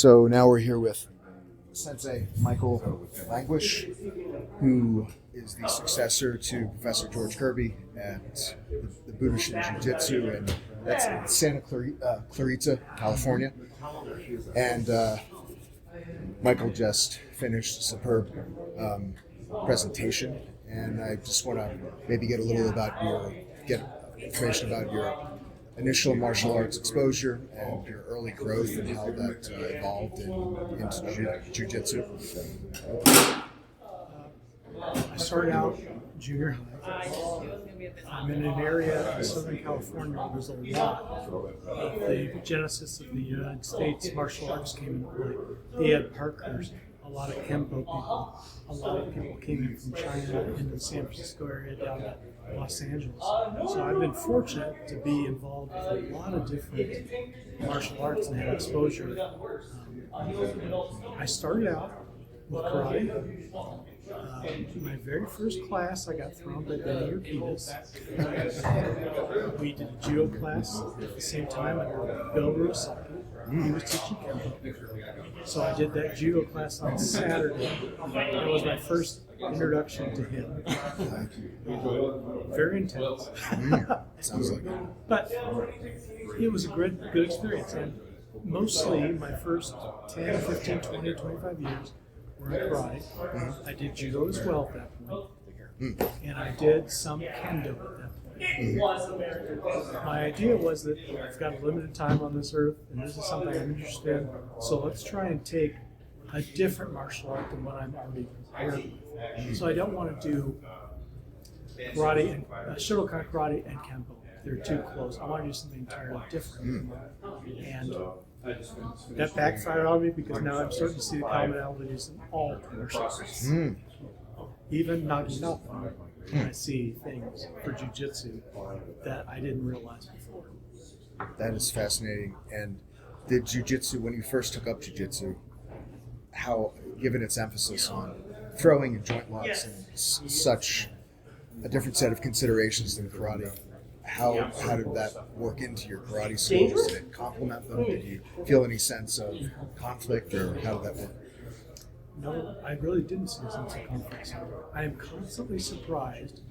So now we're here with Sensei Michael Langewich, who is the successor to Professor George Kirby at the Buddhist Jiu-Jitsu, and that's in Santa Clarita, California. And Michael just finished a superb presentation, and I just want to maybe get information about your initial martial arts exposure and your early growth and how that evolved into jiu-jitsu. I started out junior high. I'm in an area in Southern California where there's a lot of the genesis of the United States martial arts came into play. They had Parkers, a lot of Kempo people, a lot of people came in from China into the San Francisco area down to Los Angeles. So I've been fortunate to be involved with a lot of different martial arts and have exposure. I started out with karate. My very first class, I got thrown by Benny Urquidez. We did a judo class at the same time under Bill Rusaki. He was teaching Kempo. So I did that judo class on Saturday. That was my first introduction to him. Very intense. Sounds like it. But it was a good experience. And mostly my first 10, 15, 20, 25 years were in karate. I did judo as well at that point. And I did some kendo at that point. My idea was that I've got a limited time on this earth, and this is something I'm interested in, so let's try and take a different martial art than what I'm already prepared with. So I don't want to do karate and Shotokan karate and Kempo. They're too close. I want to do something entirely different. And that backfired on me because now I'm starting to see the commonalities in all martial arts. Even Naginata, I see things for jiu-jitsu that I didn't realize before. That is fascinating. And the jiu-jitsu, when you first took up jiu-jitsu, how, given its emphasis on throwing and joint locks and such a different set of considerations than karate, how did that work into your karate skills? Did it complement them? Did you feel any sense of conflict, or how did that work? No, I really didn't see a sense of conflict. I am constantly surprised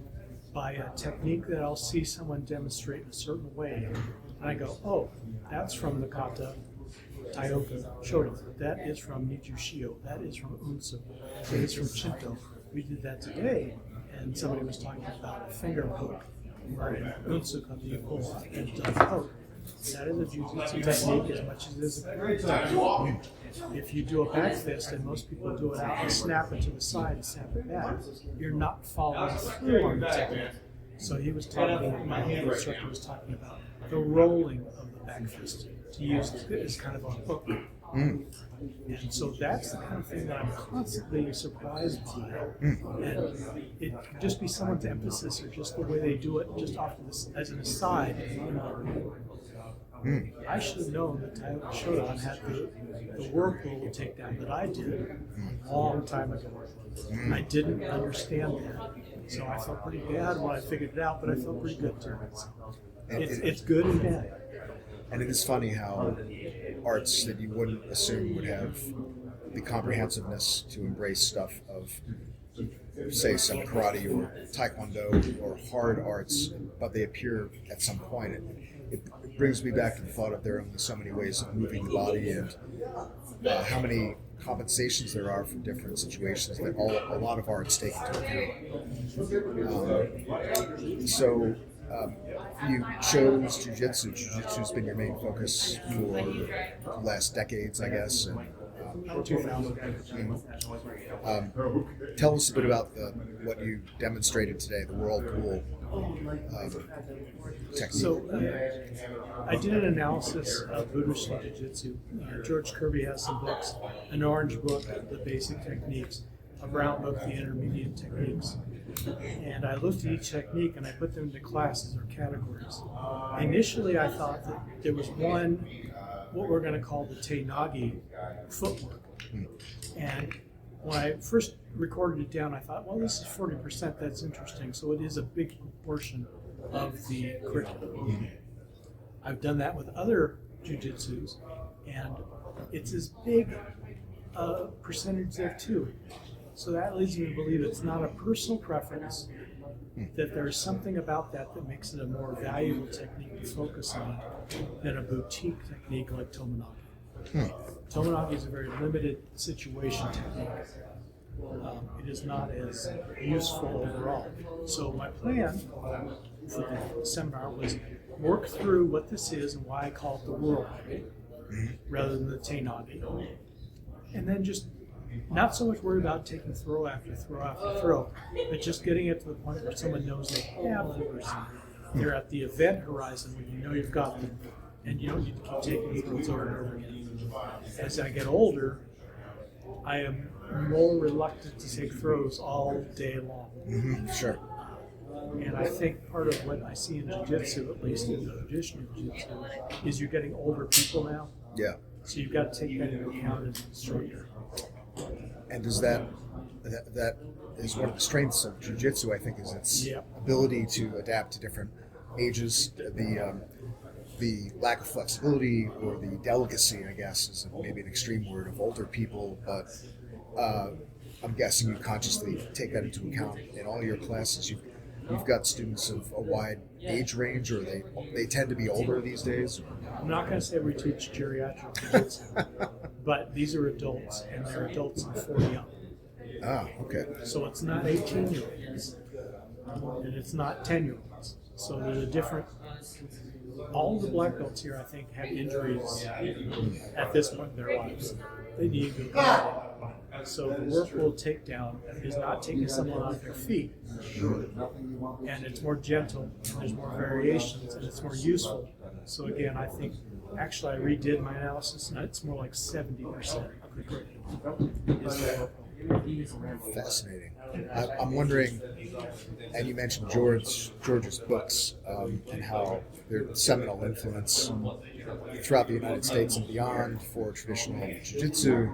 by a technique that I'll see someone demonstrate in a certain way, and I go, oh, that's from the kata, Taioka, Shoto. That is from Niju Shio. That is from Unsu. That is from Shinto. We did that today, and somebody was talking about a finger poke, where in Unsu kata you pull and it does poke. That is a jiu-jitsu technique as much as it is a karate technique. If you do a back fist, and most people do it out and snap it to the side and snap it back, you're not following through on the technique. So he was talking about, my instructor was talking about the rolling of the back fist to use it as kind of a hook. And so that's the kind of thing that I'm constantly surprised by. And it could just be someone's emphasis or just the way they do it, just off of this as an aside. I should have known that Taioka Shodan had the whirlpool takedown that I did a long time ago. I didn't understand that. So I felt pretty bad when I figured it out, but I felt pretty good too. It's good and bad. And it is funny how arts that you wouldn't assume would have the comprehensiveness to embrace stuff of, say, some karate or taekwondo or hard arts, but they appear at some point. It brings me back to the thought of there are only so many ways of moving the body, and how many compensations there are for different situations that a lot of arts take into account. So you chose jiu-jitsu. Jiu-jitsu has been your main focus for the last decades, I guess. And, 2000. Tell us a bit about what you demonstrated today, the whirlpool technique. So I did an analysis of Buddhist Jiu-Jitsu. George Kirby has some books, an orange book, the basic techniques, a brown book, the intermediate techniques. And I looked at each technique and I put them into classes or categories. Initially I thought that there was one, what we're going to call the Te-Nagi footwork. And when I first recorded it down, I thought, well, this is 40%, that's interesting. So it is a big portion of the curriculum. I've done that with other jiu-jitsus, and it's as big a percentage there too. So that leads me to believe it's not a personal preference, that there's something about that that makes it a more valuable technique to focus on than a boutique technique like Tomonogi. Tomonogi is a very limited situation technique. It is not as useful overall. So my plan for the seminar was work through what this is and why I call it the world rather than the Teinagi. And then just not so much worry about taking throw after throw after throw, but just getting it to the point where someone knows they have the person. They're at the event horizon when you know you've got them, and you don't need to keep taking throws over and over again. As I get older, I am more reluctant to take throws all day long. Sure. And I think part of what I see in jiu-jitsu, at least in the traditional jiu-jitsu, is you're getting older people now. Yeah. So you've got to take that into account as an instructor. And does that is one of the strengths of jiu-jitsu, I think, is its Yep. ability to adapt to different ages. The lack of flexibility or the delicacy, I guess, is maybe an extreme word, of older people, but I'm guessing you consciously take that into account in all your classes. You've got students of a wide age range, or they tend to be older these days? I'm not going to say we teach geriatric jiu-jitsu, but these are adults, and they're adults in 40 up. Ah, okay. So it's not 18-year-olds, and it's not 10-year-olds. So there's a different. All the black belts here, I think, have injuries at this point in their lives. They need to go. So the work we'll take down is not taking someone off their feet, and it's more gentle, and there's more variations, and it's more useful. So again, I think actually I redid my analysis, and it's more like 70% of the curriculum is the work. Fascinating. I'm wondering, and you mentioned George's books and how they're seminal influence throughout the United States and beyond for traditional jiu-jitsu.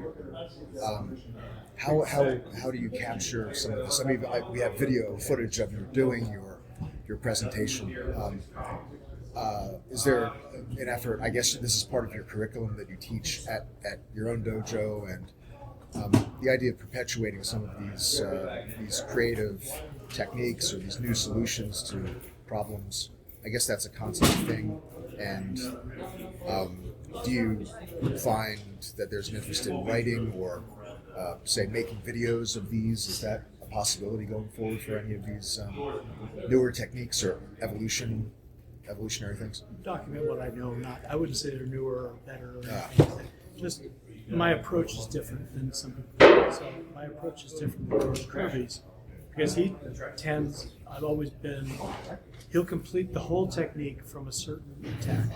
How do you capture some of this? I mean, we have video footage of you doing your presentation. Is there an effort? I guess this is part of your curriculum that you teach at your own dojo, and the idea of perpetuating some of these creative techniques or these new solutions to problems. I guess that's a constant thing. And do you find that there's an interest in writing or, say, making videos of these? Is that a possibility going forward for any of these newer techniques or evolutionary things? Document what I know. I wouldn't say they're newer or better or anything. Just my approach is different than some people. So my approach is different than George Kirby's because he tends. I've always been. He'll complete the whole technique from a certain attack.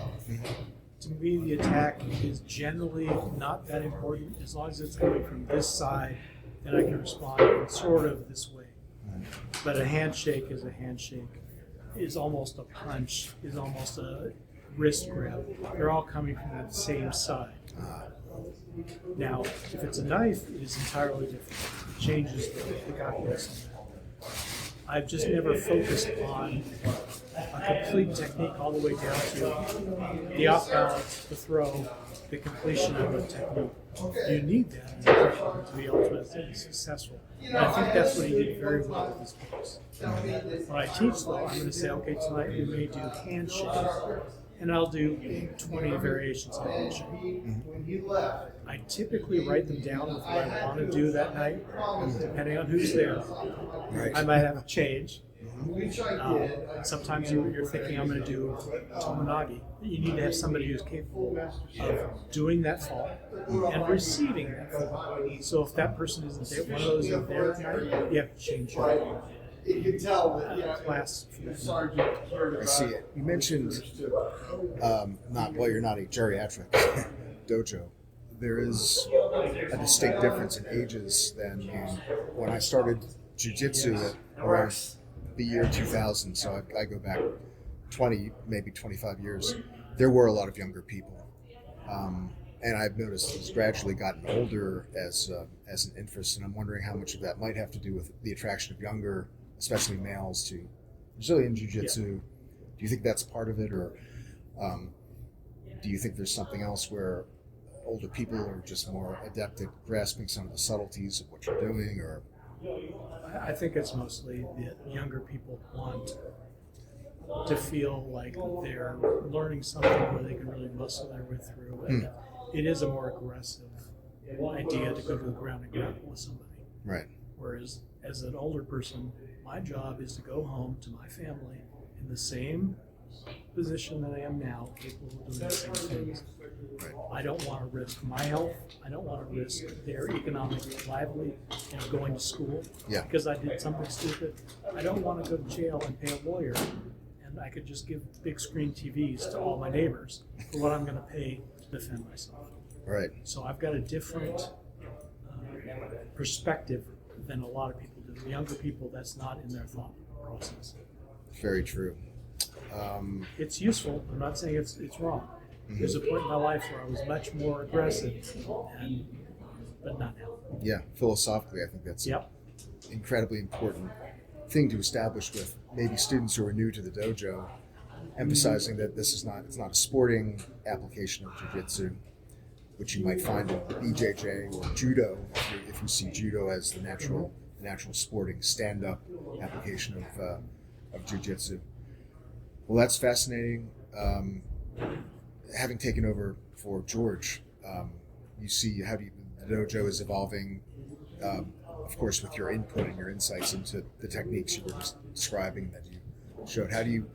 To me, the attack is generally not that important as long as it's coming from this side, then I can respond in sort of this way. But a handshake is a handshake, is almost a punch, is almost a wrist grab. They're all coming from that same side. Now, if it's a knife, it is entirely different. It changes the calculus on that. I've just never focused on a complete technique all the way down to the off balance, the throw, the completion of a technique. You need that to be ultimately successful. And I think that's what he did very well with his books. When I teach, though, I'm going to say, okay, tonight we may do handshake, and I'll do 20 variations of handshake. I typically write them down with what I want to do that night, depending on who's there. Right. I might have a change. Sometimes you're thinking I'm going to do Tomonogi. You need to have somebody who's capable of doing that fall and receiving that fall. So if that person isn't there, one of those isn't there at night, you have to change your class. I see it. You mentioned you're not a geriatric dojo. There is a distinct difference in ages than when I started jiu-jitsu at around the year 2000, so I go back 20, maybe 25 years. There were a lot of younger people, and I've noticed it's gradually gotten older as an interest, and I'm wondering how much of that might have to do with the attraction of younger, especially males, to Brazilian jiu-jitsu. Yeah. Do you think that's part of it, or do you think there's something else where older people are just more adept at grasping some of the subtleties of what you're doing, or I think it's mostly that younger people want to feel like they're learning something where they can really muscle their way through. And it is a more aggressive idea to go to the ground and grapple with somebody. right? Whereas as an older person, my job is to go home to my family in the same position that I am now, capable of doing the same things. Right. I don't want to risk my health. I don't want to risk their economic livelihood and going to school Yeah. because I did something stupid. I don't want to go to jail and pay a lawyer, and I could just give big screen TVs to all my neighbors for what I'm going to pay to defend myself. Right. So I've got a different perspective than a lot of people do. The younger people, that's not in their thought process. Very true. It's useful. I'm not saying it's wrong. There's a point in my life where I was much more aggressive, but not now. Yeah, philosophically, I think that's Yep. an incredibly important thing to establish with maybe students who are new to the dojo, emphasizing that it's not a sporting application of jiu-jitsu, which you might find in BJJ or judo, if you see judo as the natural sporting stand-up application of jiu-jitsu. Well, that's fascinating. Having taken over for George, you see how the dojo is evolving, of course, with your input and your insights into the techniques you were just describing that you showed. How do you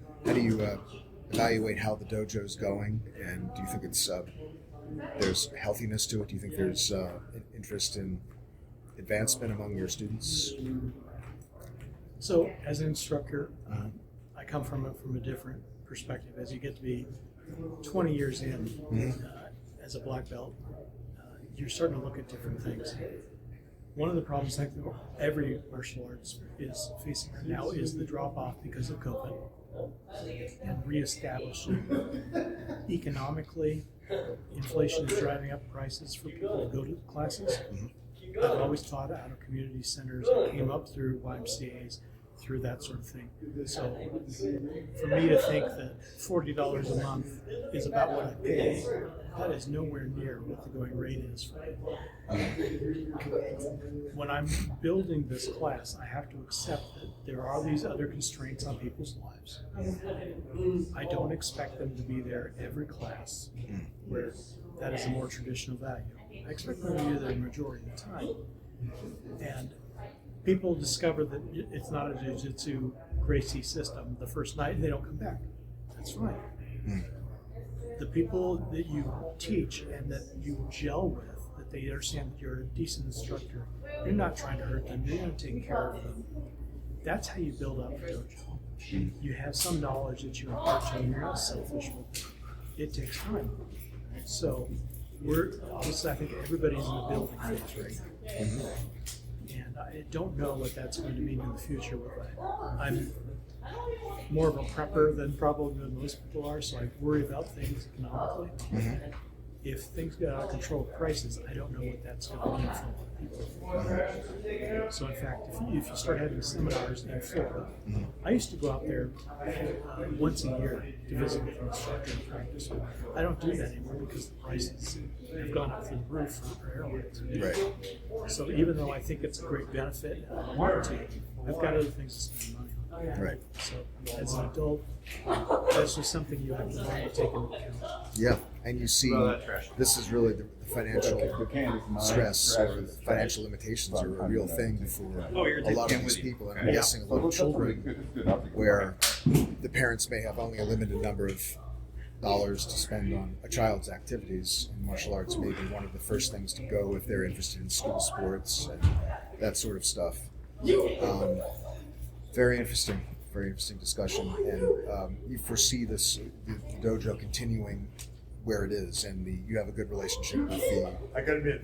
evaluate how the dojo is going, and do you think there's healthiness to it? Do you think there's an interest in advancement among your students? So, as an instructor, I come from a different perspective. As you get to be 20 years in as a black belt, you're starting to look at different things. One of the problems I think every martial arts is facing right now is the drop-off because of COVID and reestablishing economically. Inflation is driving up prices for people to go to classes. I've always taught out of community centers. I came up through YMCAs, through that sort of thing. So for me to think that $40 a month is about what I pay, that is nowhere near what the going rate is for when I'm building this class, I have to accept that there are these other constraints on people's lives. I don't expect them to be there every class where that is a more traditional value. I expect them to be there the majority of the time. And people discover that it's not a jiu-jitsu Gracie system the first night and they don't come back. That's fine. The people that you teach and that you gel with, that they understand that you're a decent instructor, you're not trying to hurt them, you're going to take care of them. That's how you build up a dojo. You have some knowledge that you impart to them, you're not selfish with it. It takes time. So I think everybody's in the building phase right now. And I don't know what that's going to mean in the future. I'm more of a prepper than probably most people are, so I worry about things economically. If things get out of control with prices, I don't know what that's going to mean for a lot of people. So in fact, if you start having seminars in Florida, I used to go out there once a year to visit with an instructor and practice. I don't do that anymore because the prices have gone up through the roof for airlines. Right. So even though I think it's a great benefit, I want to, I've got other things to spend money on. Right. So as an adult, that's just something you have to learn to take into account. Yeah, and you see, this is really the financial stress or the financial limitations are a real thing for a lot of these people, and I'm guessing a lot of children, where the parents may have only a limited number of dollars to spend on a child's activities, and martial arts may be one of the first things to go if they're interested in school sports and that sort of stuff. Very interesting discussion, and you foresee the dojo continuing where it is, and you have a good relationship with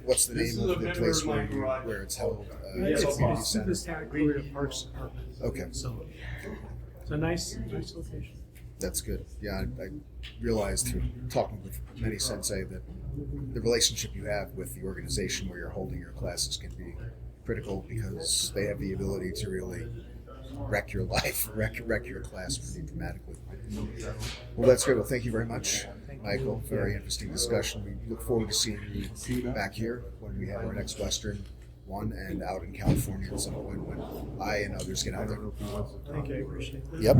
what's the name of the place where it's held? It's a community the center. Santa Clarita Parks Department. Okay. So it's a nice location. That's good. Yeah, I realized through talking with many sensei that the relationship you have with the organization where you're holding your classes can be critical, because they have the ability to really wreck your life, wreck your class pretty dramatically. Well, that's good. Well, thank you very much. Thank Michael. Very interesting discussion. We look forward to seeing you back here when we have our next Western one, and out in California at some point when I and others get out there. Thank you. I appreciate that. Yep.